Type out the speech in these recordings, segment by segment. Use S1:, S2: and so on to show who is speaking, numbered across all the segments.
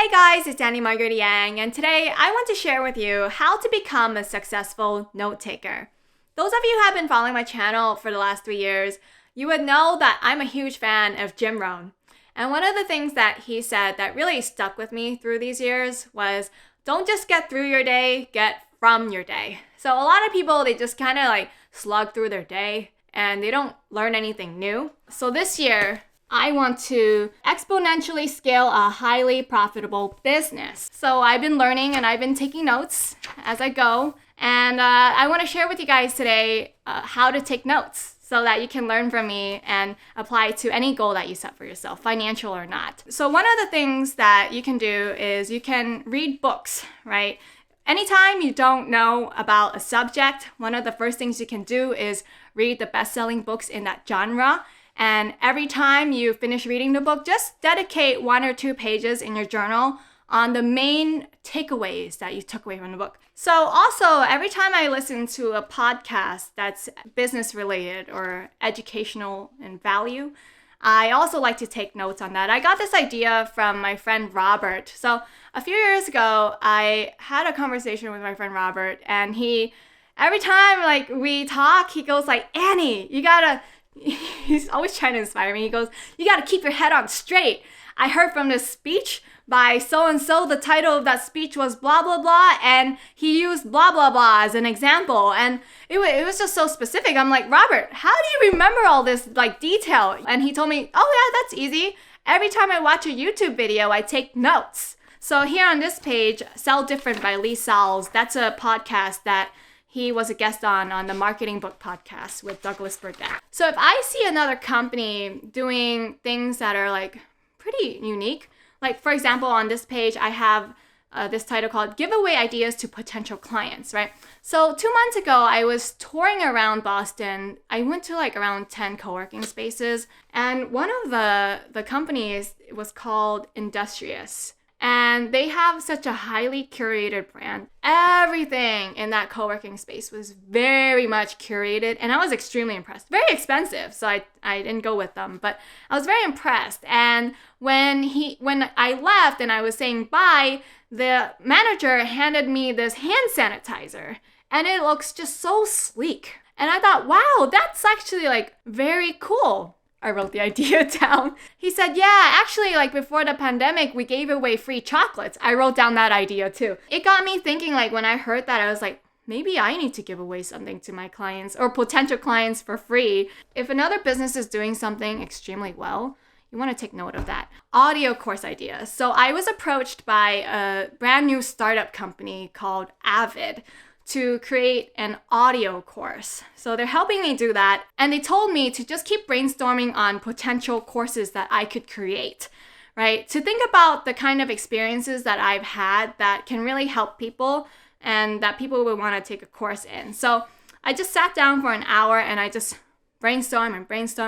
S1: Hey guys, it's Margarita Yang, and today I want to share with you how to become a successful note taker. Those of you who have been following my channel for the last 3 years, you would know that I'm a huge fan of Jim Rohn. And one of the things that he said that really stuck with me through these years was, don't just get through your day, get from your day. So a lot of people, they just kind of slug through their day and they don't learn anything new. So this year, I want to exponentially scale a highly profitable business. So I've been learning and I've been taking notes as I go. And I want to share with you guys today how to take notes so that you can learn from me and apply it to any goal that you set for yourself, financial or not. So one of the things that you can do is you can read books, right? Anytime you don't know about a subject, one of the first things you can do is read the best-selling books in that genre. And every time you finish reading the book, just dedicate 1 or 2 pages in your journal on the main takeaways that you took away from the book. So also, every time I listen to a podcast that's business related or educational in value, I also like to take notes on that. I got this idea from my friend Robert. So a few years ago, I had a conversation with my friend Robert, and every time we talk, he goes Annie, he's always trying to inspire me. He goes, you got to keep your head on straight. I heard from this speech by so-and-so, the title of that speech was blah, blah, blah, and he used blah, blah, blah as an example. And it was just so specific. I'm like, Robert, how do you remember all this detail? And he told me, oh yeah, that's easy. Every time I watch a YouTube video, I take notes. So here on this page, Sell Different by Lee Salz, that's a podcast that he was a guest on the Marketing Book podcast with Douglas Burdett. So if I see another company doing things that are pretty unique, for example, on this page, I have this title called Giveaway Ideas to Potential Clients, right? So 2 months ago, I was touring around Boston. I went to around 10 co-working spaces, and one of the companies was called Industrious. And they have such a highly curated brand. Everything in that co-working space was very much curated, and I was extremely impressed. Very expensive, so I didn't go with them, but I was very impressed. And when I left and I was saying bye, the manager handed me this hand sanitizer, and it looks just so sleek. And I thought, wow, that's actually very cool. I wrote the idea down. He said, yeah, actually, before the pandemic, we gave away free chocolates. I wrote down that idea too. It got me thinking, when I heard that, I was like, maybe I need to give away something to my clients or potential clients for free. If another business is doing something extremely well, you want to take note of that. Audio course ideas. So I was approached by a brand new startup company called Avid to create an audio course. So they're helping me do that. And they told me to just keep brainstorming on potential courses that I could create, right? To think about the kind of experiences that I've had that can really help people and that people would want to take a course in. So I just sat down for an hour and I just brainstorm.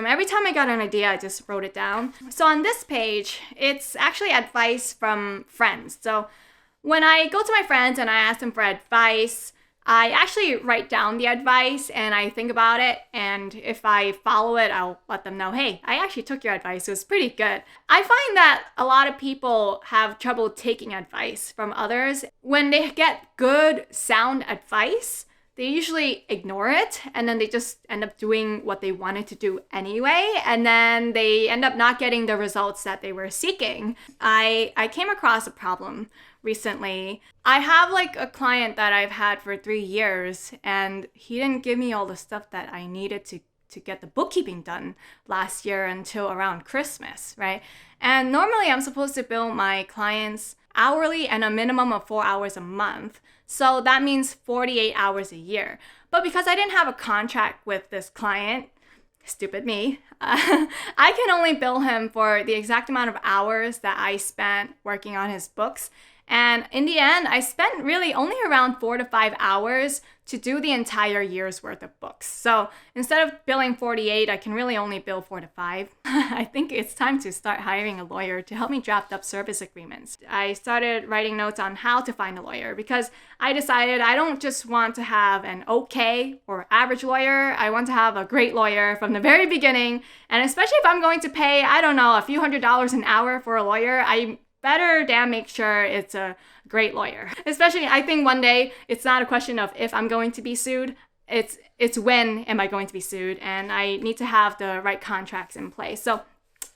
S1: Every time I got an idea, I just wrote it down. So on this page, it's actually advice from friends. So when I go to my friends and I ask them for advice, I actually write down the advice and I think about it, and if I follow it, I'll let them know, hey, I actually took your advice. It was pretty good. I find that a lot of people have trouble taking advice from others. When they get good sound advice, they usually ignore it, and then they just end up doing what they wanted to do anyway, and then they end up not getting the results that they were seeking. I came across a problem recently. I have a client that I've had for 3 years, and he didn't give me all the stuff that I needed to get the bookkeeping done last year until around Christmas, right? And normally I'm supposed to bill my clients hourly and a minimum of 4 hours a month. So that means 48 hours a year. But because I didn't have a contract with this client, stupid me, I can only bill him for the exact amount of hours that I spent working on his books. And in the end, I spent really only around 4 to 5 hours to do the entire year's worth of books. So instead of billing 48, I can really only bill 4 to 5. I think it's time to start hiring a lawyer to help me draft up service agreements. I started writing notes on how to find a lawyer because I decided I don't just want to have an okay or average lawyer. I want to have a great lawyer from the very beginning. And especially if I'm going to pay, I don't know, a few $100s an hour for a lawyer, I better than make sure it's a great lawyer. Especially, I think one day it's not a question of if I'm going to be sued. It's when am I going to be sued, and I need to have the right contracts in place. So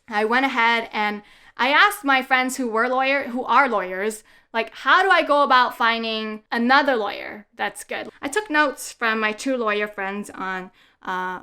S1: I went ahead and I asked my friends who are lawyers, like, how do I go about finding another lawyer that's good? I took notes from my 2 lawyer friends on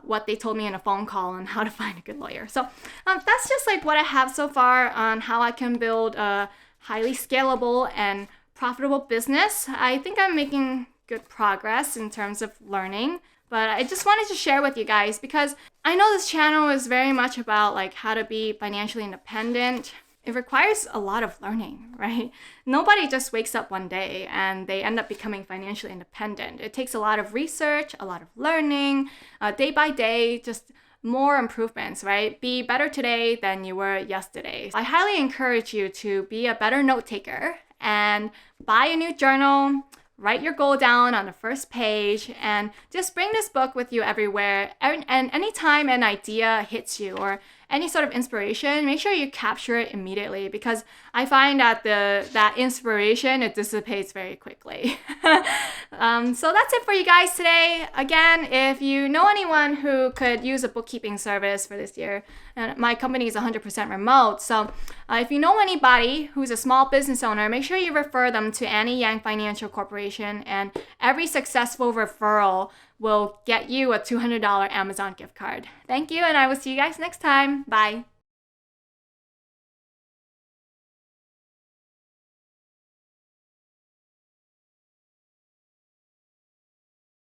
S1: what they told me in a phone call on how to find a good lawyer. So that's just like what I have so far on how I can build a highly scalable and profitable business. I think I'm making good progress in terms of learning, but I just wanted to share with you guys because I know this channel is very much about like how to be financially independent. It requires a lot of learning, right? Nobody just wakes up one day and they end up becoming financially independent. It takes a lot of research, a lot of learning, day by day, just more improvements, right? Be better today than you were yesterday. I highly encourage you to be a better note taker and buy a new journal. Write your goal down on the first page and just bring this book with you everywhere. And anytime an idea hits you or any sort of inspiration, make sure you capture it immediately because I find that that inspiration, it dissipates very quickly. So that's it for you guys today. Again, if you know anyone who could use a bookkeeping service for this year, and my company is 100% remote, so if you know anybody who's a small business owner, make sure you refer them to Annie Yang Financial Corporation, and every successful referral will get you a $200 Amazon gift card. Thank you, and I will see you guys next time. Bye.